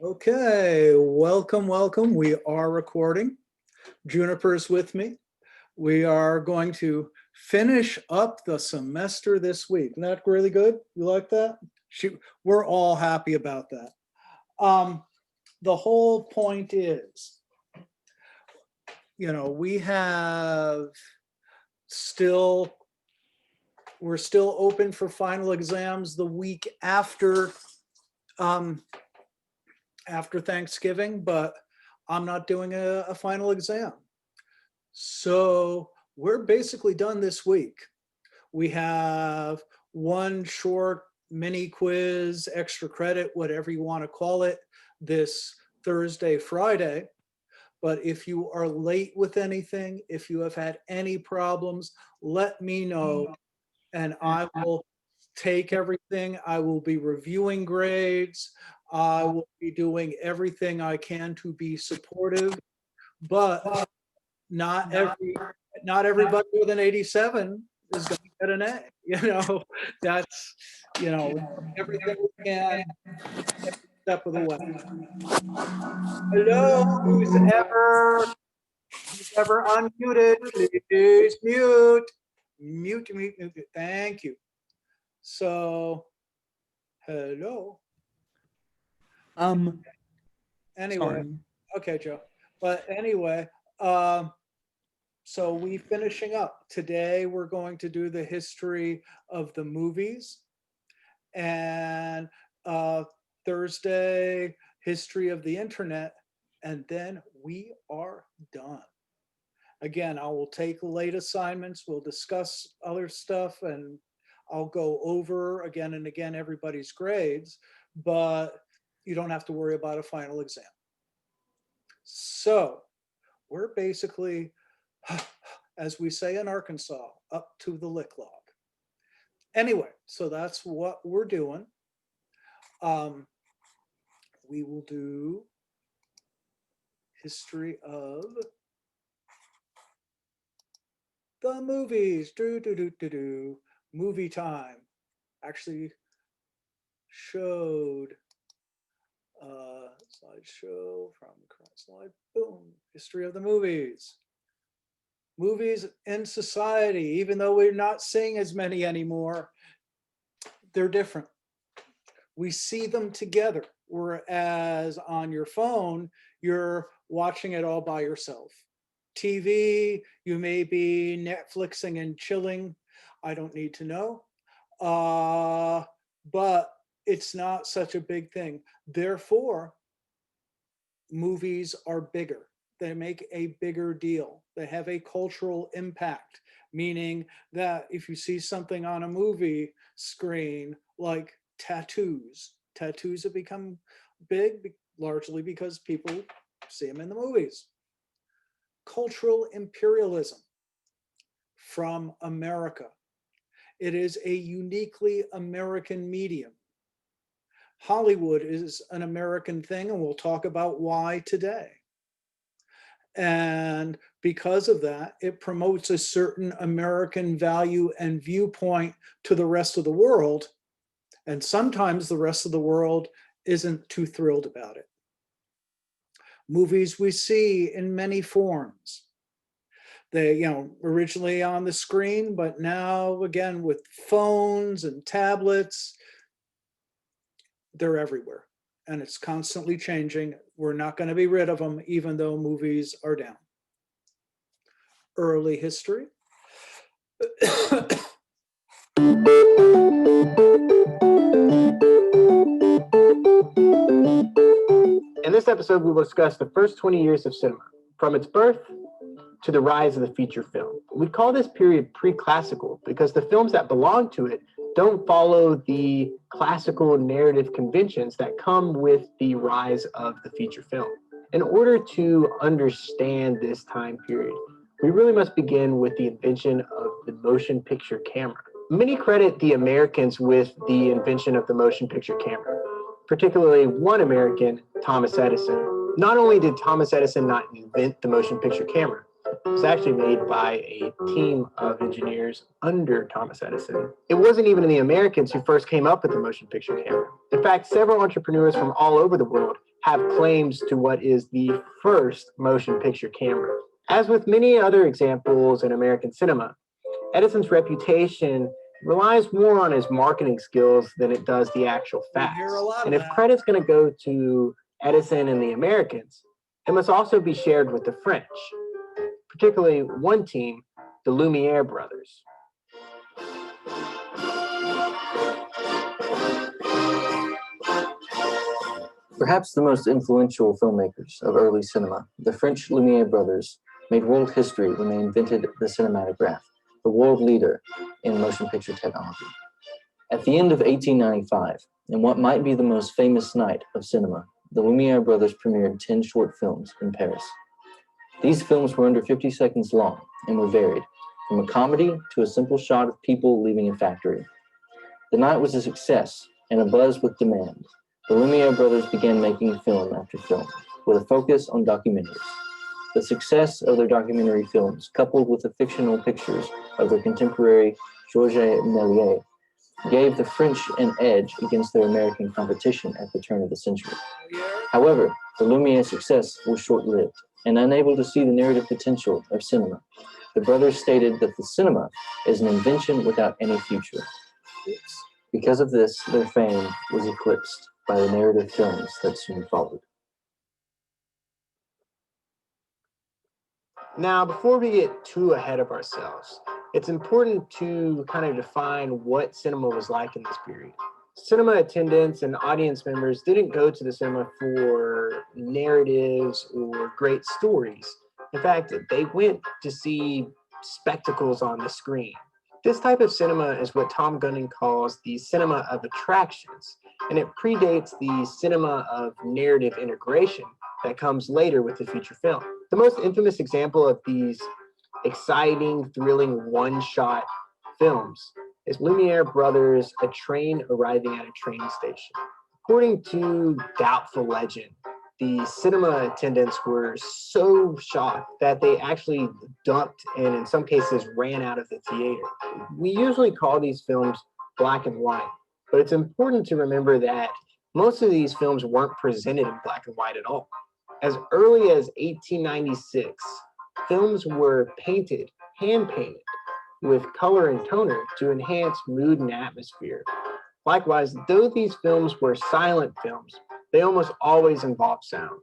Okay, welcome, welcome. We are recording. Juniper's with me. We are going to finish up the semester this week. Isn't that really good? You like that? We're all happy about that. The whole point is, we have we're still open for final exams the week after Thanksgiving, but I'm not doing a final exam. So we're basically done this week. We have one short mini quiz, extra credit, whatever you want to call it, this Thursday, Friday. But if you are late with anything, if you have had any problems, let me know and I will take everything. I will be reviewing grades. I will be doing everything I can to be supportive, but not everybody with an 87 is going to get an A. That's, everything we can every step of the way. Hello, who's ever unmuted, please mute. Mute. Thank you. So, hello. Anyway, sorry. Okay, Joe. But anyway, so we finishing up. Today we're going to do the history of the movies, and Thursday, history of the internet, and then we are done. Again, I will take late assignments, we'll discuss other stuff, and I'll go over again and again everybody's grades, but you don't have to worry about a final exam. So we're basically, as we say in Arkansas, up to the lick log. Anyway, so that's what we're doing. We will do history of the movies. Movie time. Actually showed slideshow from current slide. Boom. History of the movies. Movies in society, even though we're not seeing as many anymore, they're different. We see them together, whereas on your phone, you're watching it all by yourself. TV, you may be Netflixing and chilling. I don't need to know. But it's not such a big thing. Therefore, movies are bigger. They make a bigger deal. They have a cultural impact, meaning that if you see something on a movie screen like tattoos have become big largely because people see them in the movies. Cultural imperialism from America. It is a uniquely American medium. Hollywood is an American thing, and we'll talk about why today. And because of that, it promotes a certain American value and viewpoint to the rest of the world. And sometimes the rest of the world isn't too thrilled about it. Movies we see in many forms. They, originally on the screen, but now again with phones and tablets, they're everywhere. And it's constantly changing. We're not going to be rid of them, even though movies are down. Early history. In this episode, we will discuss the first 20 years of cinema, from its birth to the rise of the feature film. We call this period pre-classical because the films that belong to it don't follow the classical narrative conventions that come with the rise of the feature film. In order to understand this time period, we really must begin with the invention of the motion picture camera. Many credit the Americans with the invention of the motion picture camera, particularly one American, Thomas Edison. Not only did Thomas Edison not invent the motion picture camera, it was actually made by a team of engineers under Thomas Edison. It wasn't even the Americans who first came up with the motion picture camera. In fact, several entrepreneurs from all over the world have claims to what is the first motion picture camera. As with many other examples in American cinema, Edison's reputation relies more on his marketing skills than it does the actual facts. And if credit's going to go to Edison and the Americans, it must also be shared with the French, particularly one team, the Lumiere brothers. Perhaps the most influential filmmakers of early cinema, the French Lumiere brothers made world history when they invented the cinematograph, the world leader in motion picture technology. At the end of 1895, in what might be the most famous night of cinema, the Lumiere brothers premiered 10 short films in Paris. These films were under 50 seconds long and were varied, from a comedy to a simple shot of people leaving a factory. The night was a success and abuzz with demand. The Lumiere brothers began making film after film, with a focus on documentaries. The success of their documentary films, coupled with the fictional pictures of their contemporary Georges Méliès, gave the French an edge against their American competition at the turn of the century. However, the Lumiere success was short-lived, and unable to see the narrative potential of cinema. The brothers stated that the cinema is an invention without any future. Because of this, their fame was eclipsed by the narrative films that soon followed. Now, before we get too ahead of ourselves, it's important to kind of define what cinema was like in this period. Cinema attendants and audience members didn't go to the cinema for narratives or great stories. In fact, they went to see spectacles on the screen. This type of cinema is what Tom Gunning calls the cinema of attractions, and it predates the cinema of narrative integration that comes later with the feature film. The most infamous example of these exciting, thrilling one-shot films is Lumiere brothers' A Train Arriving at a Train Station. According to doubtful legend, the cinema attendants were so shocked that they actually ducked and in some cases ran out of the theater. We usually call these films black and white, but it's important to remember that most of these films weren't presented in black and white at all. As early as 1896, films were painted, hand-painted, with color and toner to enhance mood and atmosphere. Likewise, though these films were silent films, they almost always involved sound.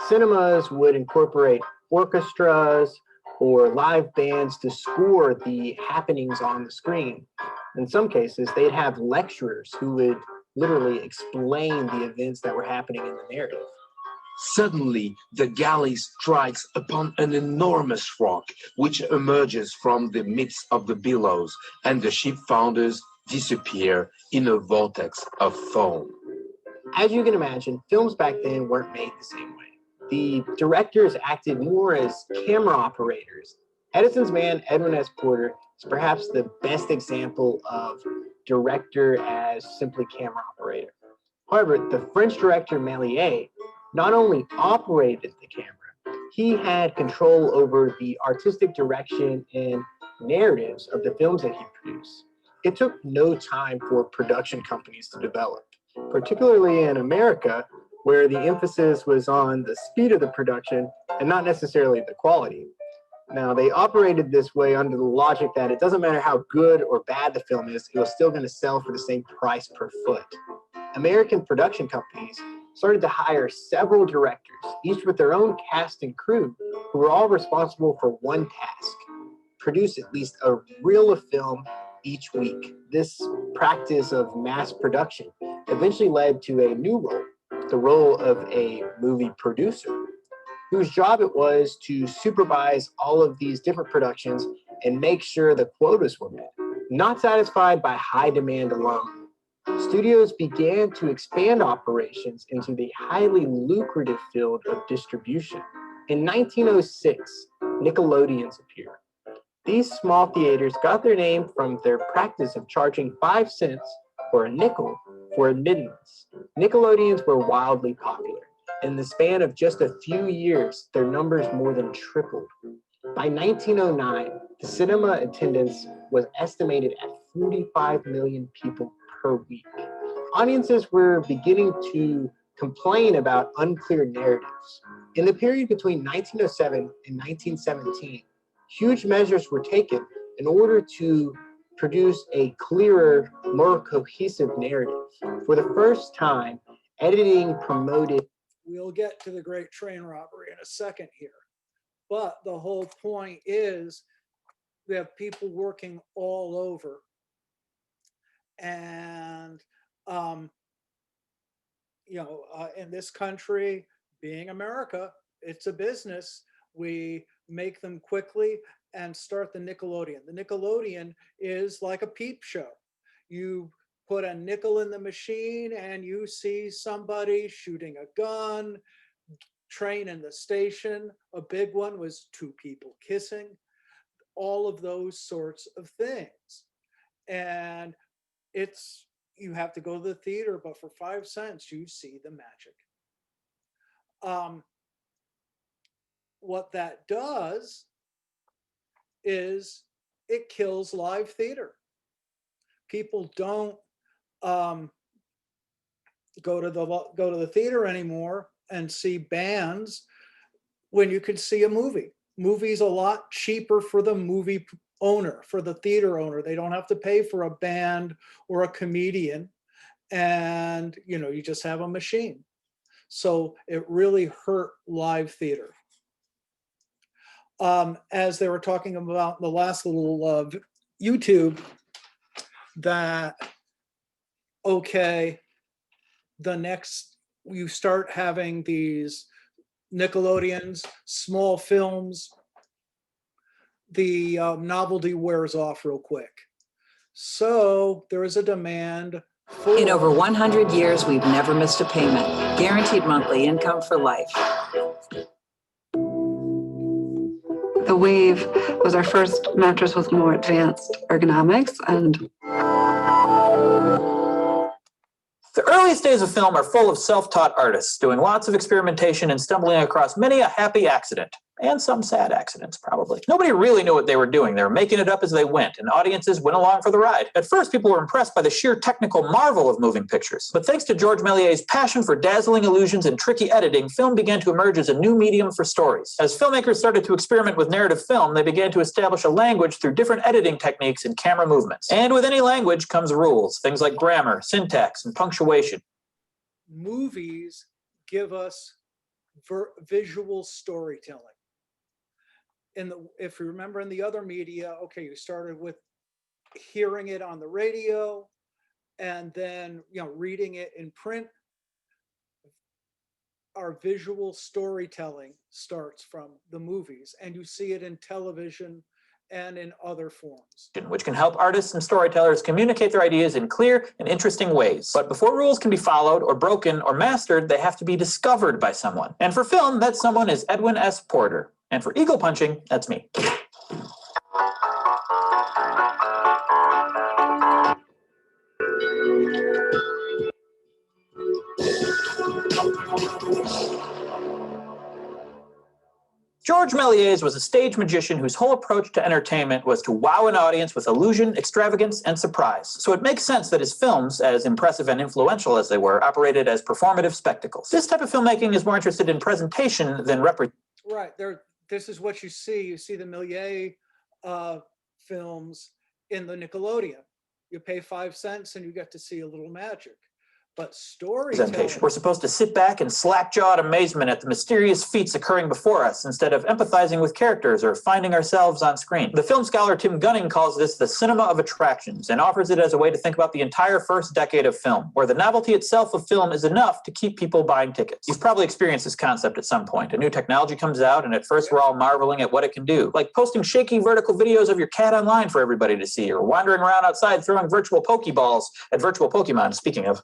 Cinemas would incorporate orchestras or live bands to score the happenings on the screen. In some cases, they'd have lecturers who would literally explain the events that were happening in the narrative. Suddenly, the galley strikes upon an enormous rock, which emerges from the midst of the billows, and the ship-founders disappear in a vortex of foam. As you can imagine, films back then weren't made the same way. The directors acted more as camera operators. Edison's man, Edwin S. Porter, is perhaps the best example of director as simply camera operator. However, the French director Méliès not only operated the camera, he had control over the artistic direction and narratives of the films that he produced. It took no time for production companies to develop, particularly in America, where the emphasis was on the speed of the production and not necessarily the quality. Now, they operated this way under the logic that it doesn't matter how good or bad the film is, it was still going to sell for the same price per foot. American production companies started to hire several directors, each with their own cast and crew, who were all responsible for one task: produce at least a reel of film each week. This practice of mass production eventually led to a new role, the role of a movie producer, whose job it was to supervise all of these different productions and make sure the quotas were met. Not satisfied by high demand alone, studios began to expand operations into the highly lucrative field of distribution. In 1906, Nickelodeons appeared. These small theaters got their name from their practice of charging 5 cents or a nickel for admittance. Nickelodeons were wildly popular. In the span of just a few years, their numbers more than tripled. By 1909, the cinema attendance was estimated at 45 million people per week. Audiences were beginning to complain about unclear narratives. In the period between 1907 and 1917, huge measures were taken in order to produce a clearer, more cohesive narrative. For the first time, editing promoted. We'll get to the Great Train Robbery in a second here. But the whole point is we have people working all over. And, in this country, being America, it's a business. We make them quickly and start the Nickelodeon. The Nickelodeon is like a peep show. You put a nickel in the machine and you see somebody shooting a gun, train in the station. A big one was two people kissing, all of those sorts of things. And you have to go to the theater, but for 5 cents, you see the magic. What that does is it kills live theater. People don't go to the theater anymore and see bands when you could see a movie. Movie's a lot cheaper for the movie owner, for the theater owner. They don't have to pay for a band or a comedian, and you just have a machine. So it really hurt live theater. As they were talking about in the last little YouTube, that you start having these Nickelodeons, small films, the novelty wears off real quick. So there is a demand for... In over 100 years, we've never missed a payment. Guaranteed monthly income for life. The Wave was our first mattress with more advanced ergonomics, and the earliest days of film are full of self-taught artists doing lots of experimentation and stumbling across many a happy accident. And some sad accidents, probably. Nobody really knew what they were doing. They were making it up as they went, and audiences went along for the ride. At first, people were impressed by the sheer technical marvel of moving pictures. But thanks to George Méliès's passion for dazzling illusions and tricky editing, film began to emerge as a new medium for stories. As filmmakers started to experiment with narrative film, they began to establish a language through different editing techniques and camera movements. And with any language comes rules, things like grammar, syntax, and punctuation. Movies give us visual storytelling. If you remember in the other media, okay, you started with hearing it on the radio and then reading it in print. Our visual storytelling starts from the movies, and you see it in television and in other forms. Which can help artists and storytellers communicate their ideas in clear and interesting ways. But before rules can be followed or broken or mastered, they have to be discovered by someone. And for film, that someone is Edwin S. Porter. And for eagle punching, that's me. George Méliès was a stage magician whose whole approach to entertainment was to wow an audience with illusion, extravagance, and surprise. So it makes sense that his films, as impressive and influential as they were, operated as performative spectacles. This type of filmmaking is more interested in presentation than Right. This is what you see. You see the Méliès films in the Nickelodeon. You pay 5 cents and you get to see a little magic. But storytelling... We're supposed to sit back and slack-jawed amazement at the mysterious feats occurring before us instead of empathizing with characters or finding ourselves on screen. The film scholar Tim Gunning calls this the cinema of attractions and offers it as a way to think about the entire first decade of film, where the novelty itself of film is enough to keep people buying tickets. You've probably experienced this concept at some point. A new technology comes out and at first we're all marveling at what it can do, like posting shaky vertical videos of your cat online for everybody to see, or wandering around outside throwing virtual Pokeballs at virtual Pokemon, speaking of.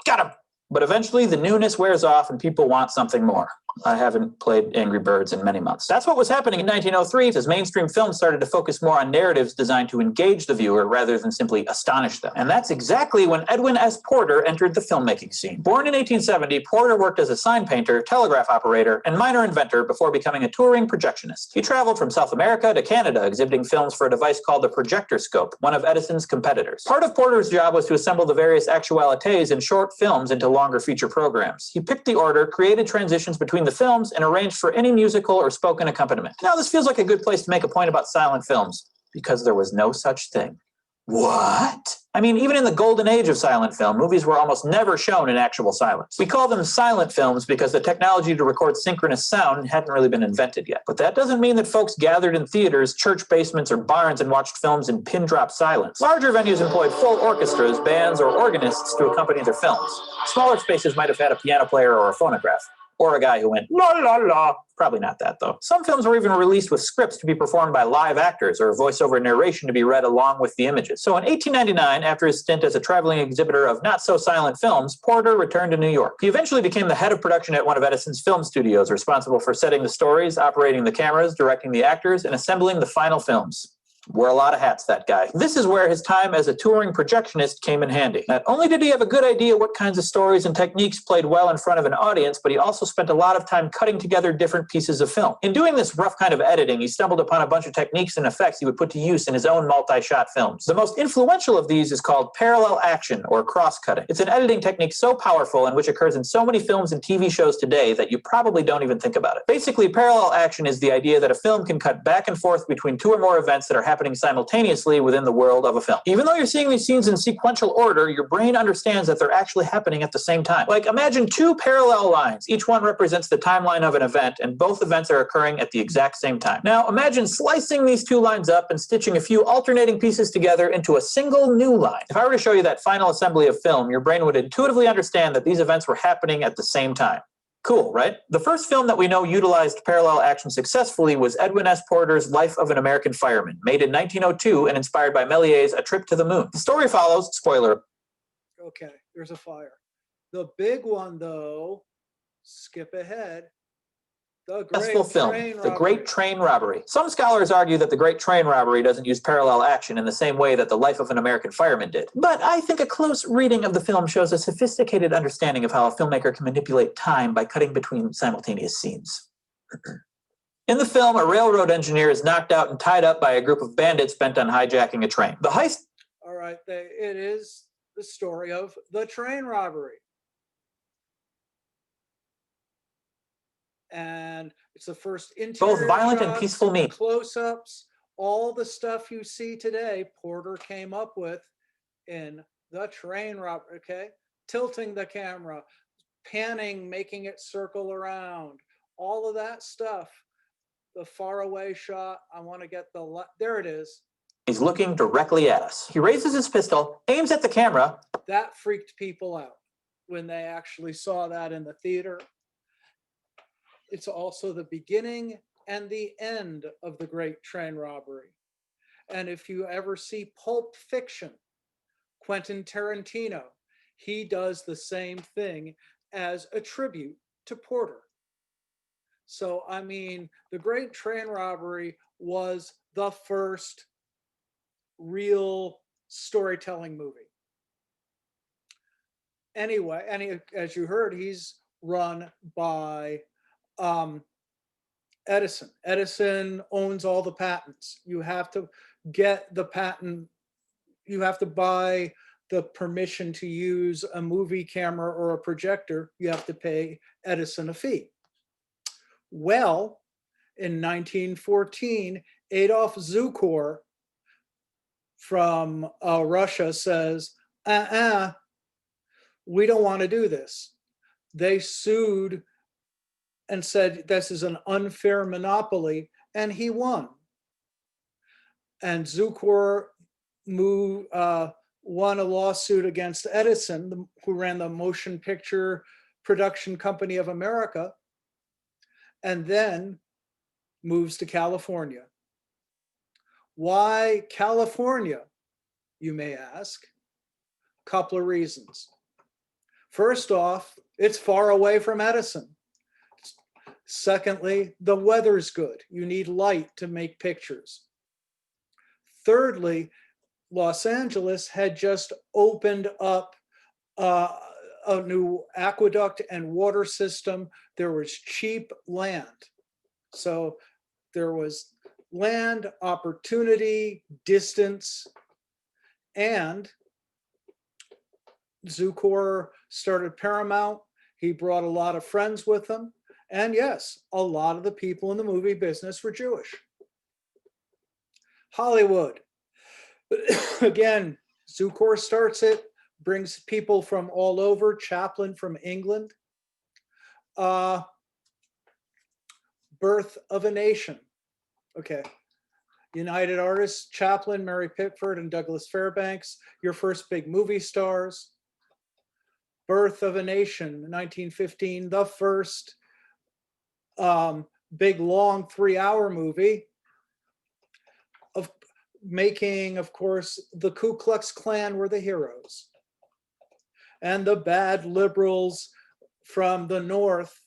Got him! But eventually the newness wears off and people want something more. I haven't played Angry Birds in many months. That's what was happening in 1903 as mainstream films started to focus more on narratives designed to engage the viewer rather than simply astonish them. And that's exactly when Edwin S. Porter entered the filmmaking scene. Born in 1870, Porter worked as a sign painter, telegraph operator, and minor inventor before becoming a touring projectionist. He traveled from South America to Canada exhibiting films for a device called the projector scope, one of Edison's competitors. Part of Porter's job was to assemble the various actualités in short films into longer feature programs. He picked the order, created transitions between the films, and arranged for any musical or spoken accompaniment. Now, this feels like a good place to make a point about silent films, because there was no such thing. What? I mean, even in the golden age of silent film, movies were almost never shown in actual silence. We call them silent films because the technology to record synchronous sound hadn't really been invented yet. But that doesn't mean that folks gathered in theaters, church basements, or barns and watched films in pin-drop silence. Larger venues employed full orchestras, bands, or organists to accompany their films. Smaller spaces might have had a piano player or a phonograph. Or a guy who went, la la la. Probably not that, though. Some films were even released with scripts to be performed by live actors or voiceover narration to be read along with the images. So in 1899, after his stint as a traveling exhibitor of not-so-silent films, Porter returned to New York. He eventually became the head of production at one of Edison's film studios, responsible for setting the stories, operating the cameras, directing the actors, and assembling the final films. Wore a lot of hats, that guy. This is where his time as a touring projectionist came in handy. Not only did he have a good idea what kinds of stories and techniques played well in front of an audience, but he also spent a lot of time cutting together different pieces of film. In doing this rough kind of editing, he stumbled upon a bunch of techniques and effects he would put to use in his own multi-shot films. The most influential of these is called parallel action, or cross-cutting. It's an editing technique so powerful and which occurs in so many films and TV shows today that you probably don't even think about it. Basically, parallel action is the idea that a film can cut back and forth between two or more events that are happening simultaneously within the world of a film. Even though you're seeing these scenes in sequential order, your brain understands that they're actually happening at the same time. Like, imagine two parallel lines. Each one represents the timeline of an event, and both events are occurring at the exact same time. Now, imagine slicing these two lines up and stitching a few alternating pieces together into a single new line. If I were to show you that final assembly of film, your brain would intuitively understand that these events were happening at the same time. Cool, right? The first film that we know utilized parallel action successfully was Edwin S. Porter's Life of an American Fireman, made in 1902 and inspired by Méliès's A Trip to the Moon. The story follows, spoiler. Okay, there's a fire. The big one, though, skip ahead. The Great Train Robbery. Some scholars argue that The Great Train Robbery doesn't use parallel action in the same way that The Life of an American Fireman did. But I think a close reading of the film shows a sophisticated understanding of how a filmmaker can manipulate time by cutting between simultaneous scenes. In the film, a railroad engineer is knocked out and tied up by a group of bandits bent on hijacking a train. The heist... All right, it is the story of the train robbery. And it's the first interior both violent shots, and peaceful means. Close-ups, all the stuff you see today, Porter came up with in the train robbery, okay? Tilting the camera, panning, making it circle around, all of that stuff. The faraway shot, I want to get there it is. He's looking directly at us. He raises his pistol, aims at the camera. That freaked people out when they actually saw that in the theater. It's also the beginning and the end of the Great Train Robbery. And if you ever see Pulp Fiction, Quentin Tarantino, he does the same thing as a tribute to Porter. So, I mean, the Great Train Robbery was the first real storytelling movie. Anyway, as you heard, he's run by Edison. Edison owns all the patents. You have to get the patent. You have to buy the permission to use a movie camera or a projector. You have to pay Edison a fee. Well, in 1914, Adolf Zukor from Russia says, we don't want to do this. They sued and said this is an unfair monopoly, and he won. And Zukor won a lawsuit against Edison, who ran the Motion Picture Production Company of America, and then moves to California. Why California, you may ask? A couple of reasons. First off, it's far away from Edison. Secondly, the weather's good. You need light to make pictures. Thirdly, Los Angeles had just opened up a new aqueduct and water system. There was cheap land. So there was land, opportunity, distance, and Zukor started Paramount. He brought a lot of friends with him. And yes, a lot of the people in the movie business were Jewish. Hollywood. Again, Zukor starts it, brings people from all over, Chaplin from England. Birth of a Nation. Okay. United Artists, Chaplin, Mary Pickford, and Douglas Fairbanks, your first big movie stars. Birth of a Nation, 1915, the first big, long 3-hour movie of making, of course, the Ku Klux Klan were the heroes. And the bad liberals from the North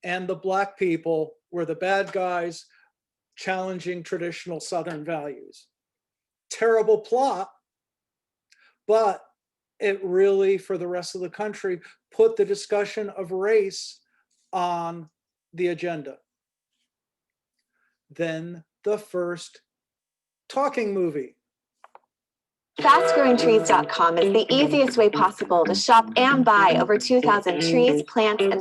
and the Black people were the bad guys challenging traditional Southern values. Terrible plot, but it really, for the rest of the country, put the discussion of race on the agenda. Then the first talking movie. FastGrowingTrees.com is the easiest way possible to shop and buy over 2,000 trees, plants, and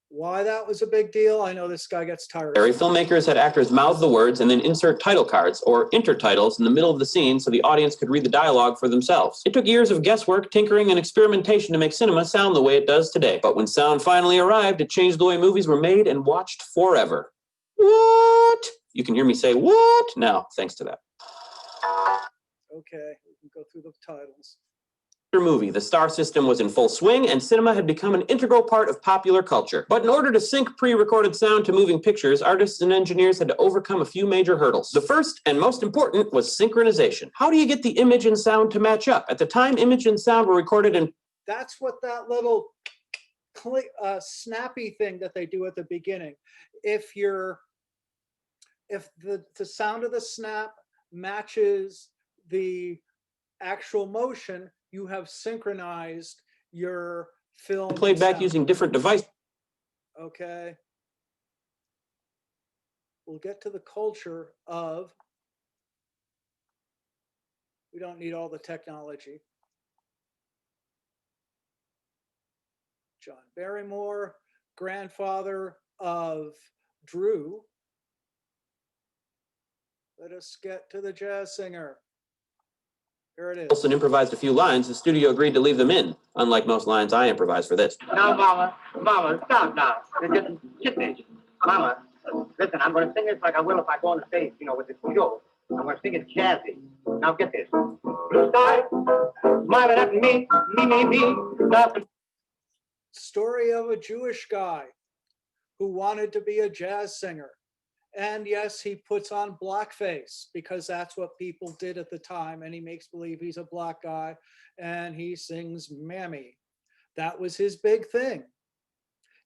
Why that was a big deal, I know this guy gets tired. Filmmakers had actors mouth the words and then insert title cards or intertitles in the middle of the scene so the audience could read the dialogue for themselves. It took years of guesswork, tinkering, and experimentation to make cinema sound the way it does today. But when sound finally arrived, it changed the way movies were made and watched forever. What? You can hear me say what now, thanks to that. Okay, we can go through the titles. Movie, the star system was in full swing and cinema had become an integral part of popular culture. But in order to sync pre-recorded sound to moving pictures, artists and engineers had to overcome a few major hurdles. The first and most important was synchronization. How do you get the image and sound to match up? At the time, image and sound were recorded in... That's what that little snappy thing that they do at the beginning. If the sound of the snap matches the actual motion, you have synchronized your film. Played back using different devices. Okay. We'll get to the culture of, we don't need all the technology. John Barrymore, grandfather of Drew. Let us get to the jazz singer. Here it is. Wilson improvised a few lines. The studio agreed to leave them in, unlike most lines I improvised for this. Now, Mama, stop now. Sit there. Mama, listen, I'm going to sing this like I will if I go on the stage, with this show. I'm going to sing it jazzy. Now get this. Blue sky, smiling at me, nothing. Story of a Jewish guy who wanted to be a jazz singer. And yes, he puts on blackface because that's what people did at the time. And he makes believe he's a black guy and he sings Mammy. That was his big thing.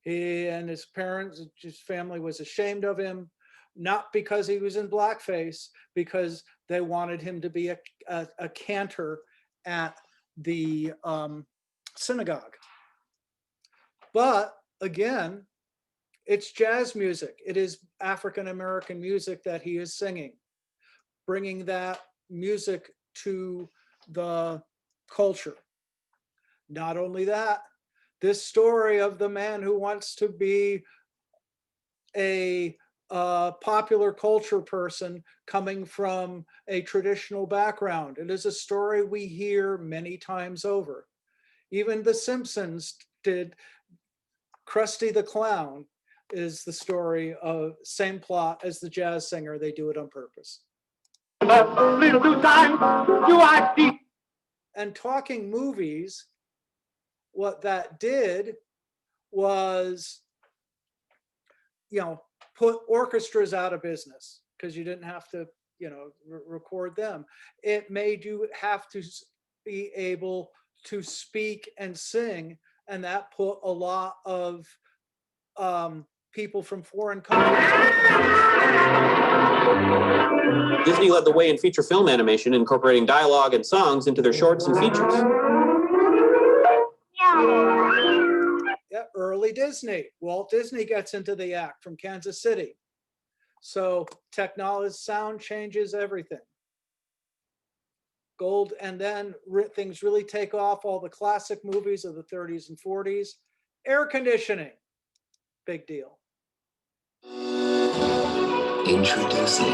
He and his parents, his family was ashamed of him, not because he was in blackface, because they wanted him to be a cantor at the synagogue. But again, it's jazz music. It is African-American music that he is singing, bringing that music to the culture. Not only that, this story of the man who wants to be a popular culture person coming from a traditional background. It is a story we hear many times over. Even The Simpsons did. Krusty the Clown is the story of same plot as the jazz singer. They do it on purpose. And talking movies, what that did was, put orchestras out of business because you didn't have to, record them. It made you have to be able to speak and sing and that put a lot of people from foreign countries. Disney led the way in feature film animation, incorporating dialogue and songs into their shorts and features. Yeah, early Disney. Walt Disney gets into the act from Kansas City. So technology, sound changes everything. Gold, and then things really take off. All the classic movies of the 30s and 40s. Air conditioning, big deal. Introducing.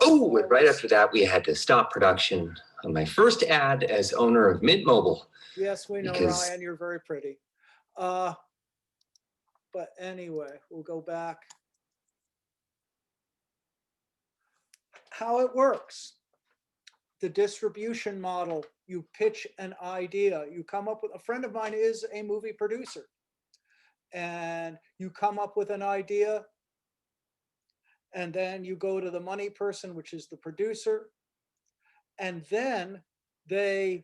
Oh, and right after that, we had to stop production on my first ad as owner of Mint Mobile. Yes, we know, Because... Ryan, you're very pretty. But anyway, we'll go back. How it works. The distribution model, you pitch an idea. You come up with, a friend of mine is a movie producer. And you come up with an idea, and then you go to the money person, which is the producer. And then you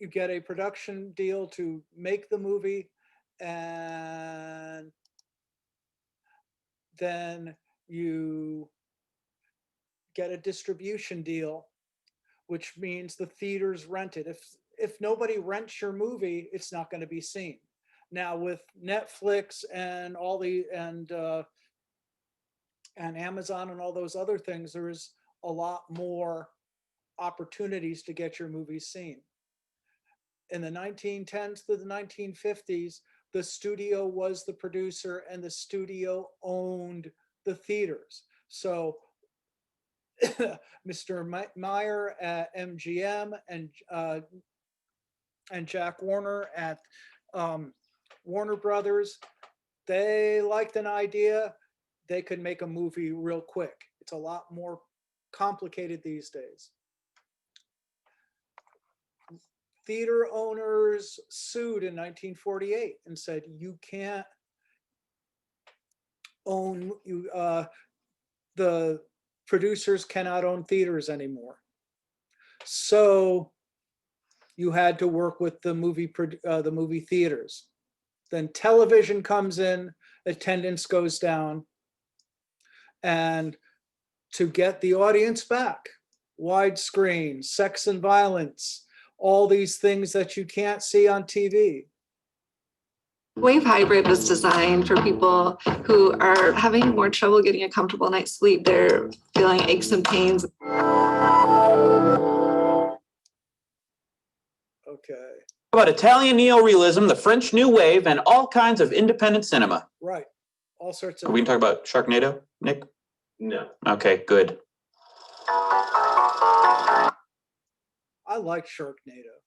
get a production deal to make the movie, and then you get a distribution deal, which means the theaters rent it. If nobody rents your movie, it's not going to be seen. Now with Netflix and all the and Amazon and all those other things, there is a lot more opportunities to get your movies seen. In the 1910s to the 1950s, the studio was the producer and the studio owned the theaters. So Mr. Meyer at MGM and Jack Warner at Warner Brothers, they liked an idea, they could make a movie real quick. It's a lot more complicated these days. Theater owners sued in 1948 and said, you can't own, the producers cannot own theaters anymore. So you had to work with the movie theaters. Then television comes in, attendance goes down, and to get the audience back, widescreen, sex and violence, all these things that you can't see on TV. Wave Hybrid was designed for people who are having more trouble getting a comfortable night's sleep. They're feeling aches and pains. Okay. About Italian neorealism, the French New Wave, and all kinds of independent cinema. Right. All sorts of. Are we talking about Sharknado, Nick? No. Okay, good. I like Sharknado.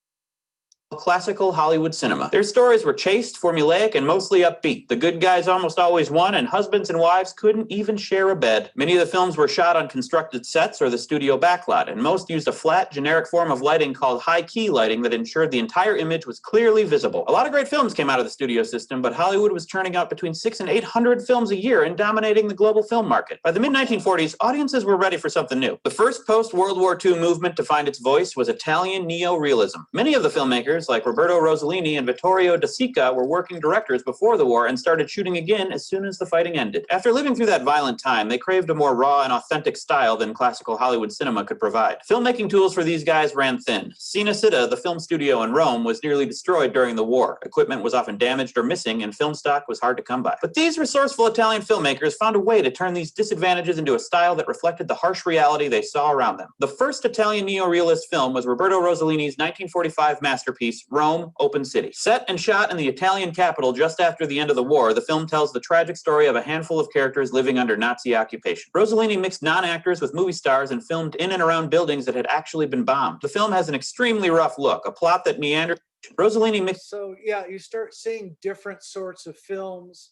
Classical Hollywood cinema. Their stories were chaste, formulaic, and mostly upbeat. The good guys almost always won, and husbands and wives couldn't even share a bed. Many of the films were shot on constructed sets or the studio backlot, and most used a flat, generic form of lighting called high-key lighting that ensured the entire image was clearly visible. A lot of great films came out of the studio system, but Hollywood was churning out between 600 and 800 films a year and dominating the global film market. By the mid-1940s, audiences were ready for something new. The first post-World War II movement to find its voice was Italian neorealism. Many of the filmmakers, like Roberto Rossellini and Vittorio De Sica, were working directors before the war and started shooting again as soon as the fighting ended. After living through that violent time, they craved a more raw and authentic style than classical Hollywood cinema could provide. Filmmaking tools for these guys ran thin. Cinecittà, the film studio in Rome, was nearly destroyed during the war. Equipment was often damaged or missing, and film stock was hard to come by. But these resourceful Italian filmmakers found a way to turn these disadvantages into a style that reflected the harsh reality they saw around them. The first Italian neorealist film was Roberto Rossellini's 1945 masterpiece, Rome, Open City. Set and shot in the Italian capital just after the end of the war, the film tells the tragic story of a handful of characters living under Nazi occupation. Rossellini mixed non-actors with movie stars and filmed in and around buildings that had actually been bombed. The film has an extremely rough look, a plot that meanders. Rossellini mixed. So yeah, you start seeing different sorts of films.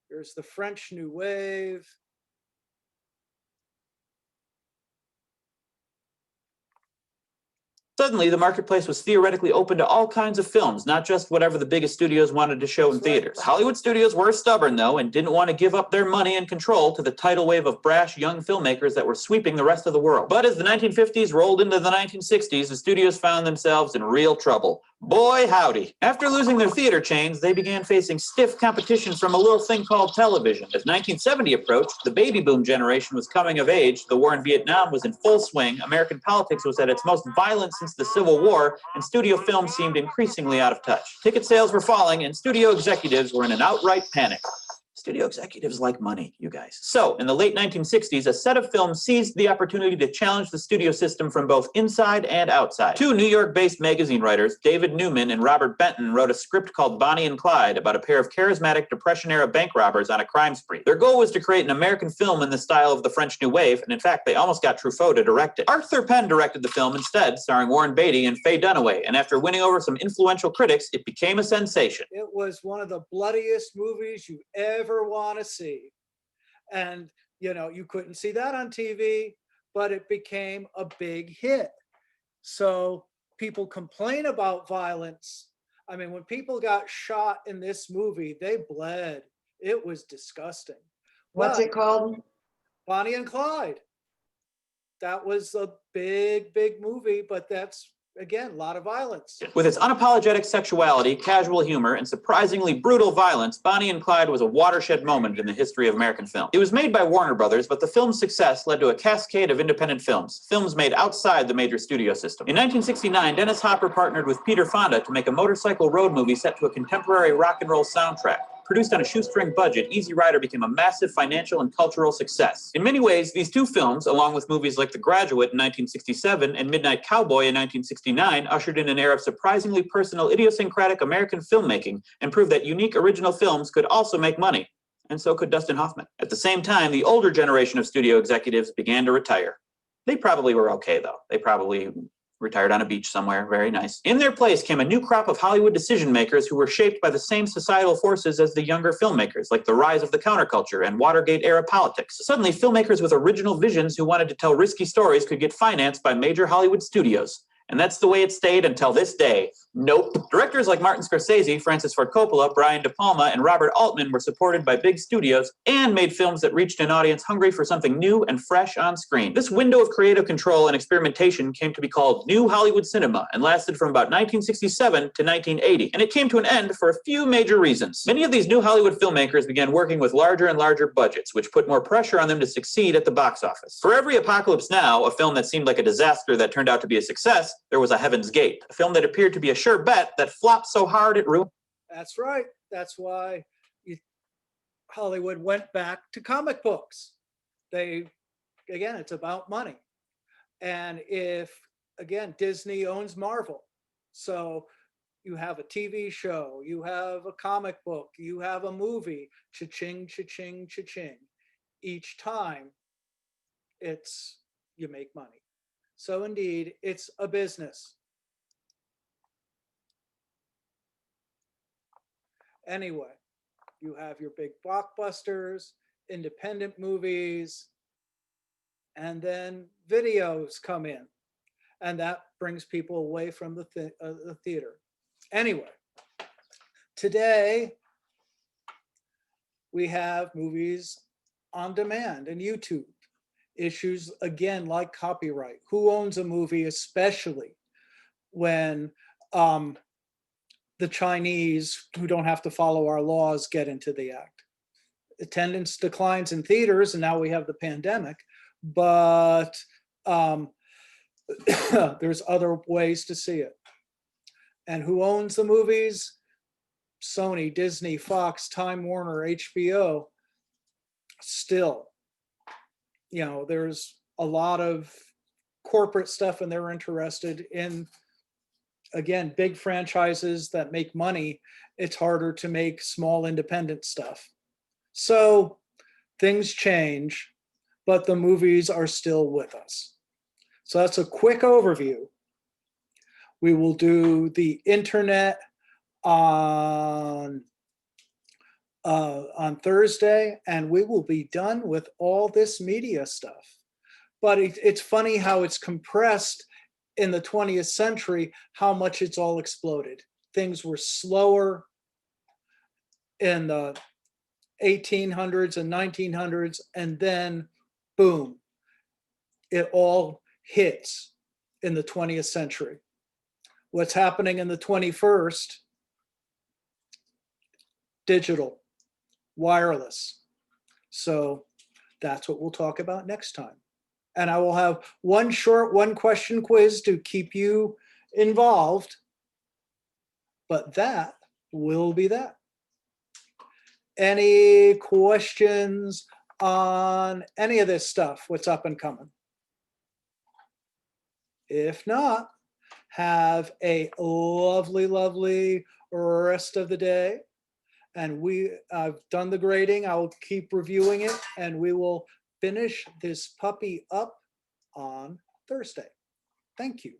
There's the French New Wave. Suddenly, the marketplace was theoretically open to all kinds of films, not just whatever the biggest studios wanted to show in theaters. Hollywood studios were stubborn, though, and didn't want to give up their money and control to the tidal wave of brash young filmmakers that were sweeping the rest of the world. But as the 1950s rolled into the 1960s, the studios found themselves in real trouble. Boy, howdy. After losing their theater chains, they began facing stiff competition from a little thing called television. As 1970 approached, the baby boom generation was coming of age, the war in Vietnam was in full swing, American politics was at its most violent since the Civil War, and studio film seemed increasingly out of touch. Ticket sales were falling, and studio executives were in an outright panic. Studio executives like money, you guys. So, in the late 1960s, a set of films seized the opportunity to challenge the studio system from both inside and outside. Two New York-based magazine writers, David Newman and Robert Benton, wrote a script called Bonnie and Clyde about a pair of charismatic Depression-era bank robbers on a crime spree. Their goal was to create an American film in the style of the French New Wave, and in fact, they almost got Truffaut to direct it. Arthur Penn directed the film instead, starring Warren Beatty and Faye Dunaway, and after winning over some influential critics, it became a sensation. It was one of the bloodiest movies you ever want to see. And, you know, you couldn't see that on TV, but it became a big hit. So people complain about violence. I mean, when people got shot in this movie, they bled. It was disgusting. What's it called? Bonnie and Clyde. That was a big, big movie, but that's, again, a lot of violence. With its unapologetic sexuality, casual humor, and surprisingly brutal violence, Bonnie and Clyde was a watershed moment in the history of American film. It was made by Warner Brothers, but the film's success led to a cascade of independent films made outside the major studio system. In 1969, Dennis Hopper partnered with Peter Fonda to make a motorcycle road movie set to a contemporary rock and roll soundtrack. Produced on a shoestring budget, Easy Rider became a massive financial and cultural success. In many ways, these two films, along with movies like The Graduate in 1967 and Midnight Cowboy in 1969, ushered in an era of surprisingly personal, idiosyncratic American filmmaking and proved that unique original films could also make money. And so could Dustin Hoffman. At the same time, the older generation of studio executives began to retire. They probably were okay, though. They probably retired on a beach somewhere, very nice. In their place came a new crop of Hollywood decision makers who were shaped by the same societal forces as the younger filmmakers, like the rise of the counterculture and Watergate-era politics. Suddenly, filmmakers with original visions who wanted to tell risky stories could get financed by major Hollywood studios. And that's the way it stayed until this day. Nope. Directors like Martin Scorsese, Francis Ford Coppola, Brian De Palma, and Robert Altman were supported by big studios and made films that reached an audience hungry for something new and fresh on screen. This window of creative control and experimentation came to be called New Hollywood Cinema and lasted from about 1967 to 1980. And it came to an end for a few major reasons. Many of these new Hollywood filmmakers began working with larger and larger budgets, which put more pressure on them to succeed at the box office. For every Apocalypse Now, a film that seemed like a disaster that turned out to be a success, there was a Heaven's Gate, a film that appeared to be a sure bet that flopped so hard it ruined. That's right. That's why Hollywood went back to comic books. Again, it's about money. And if, again, Disney owns Marvel, so you have a TV show, you have a comic book, you have a movie, cha-ching, cha-ching, cha-ching. Each time, you make money. So indeed, it's a business. Anyway, you have your big blockbusters, independent movies, and then videos come in. And that brings people away from the theater. Anyway, today we have movies on demand and YouTube. Issues, again, like copyright. Who owns a movie, especially when the Chinese, who don't have to follow our laws, get into the act? Attendance declines in theaters, and now we have the pandemic, but there's other ways to see it. And who owns the movies? Sony, Disney, Fox, Time Warner, HBO. Still, you know, there's a lot of corporate stuff and they're interested in, again, big franchises that make money. It's harder to make small independent stuff. So things change, but the movies are still with us. So that's a quick overview. We will do the internet on Thursday, and we will be done with all this media stuff. But it's funny how it's compressed in the 20th century how much it's all exploded. Things were slower in the 1800s and 1900s, and then boom, it all hits in the 20th century. What's happening in the 21st? Digital, wireless. So that's what we'll talk about next time. And I will have one short one question quiz to keep you involved, but that will be that. Any questions on any of this stuff, what's up and coming? If not, have a lovely, lovely rest of the day. And I've done the grading. I'll keep reviewing it, and we will finish this puppy up on Thursday. Thank you.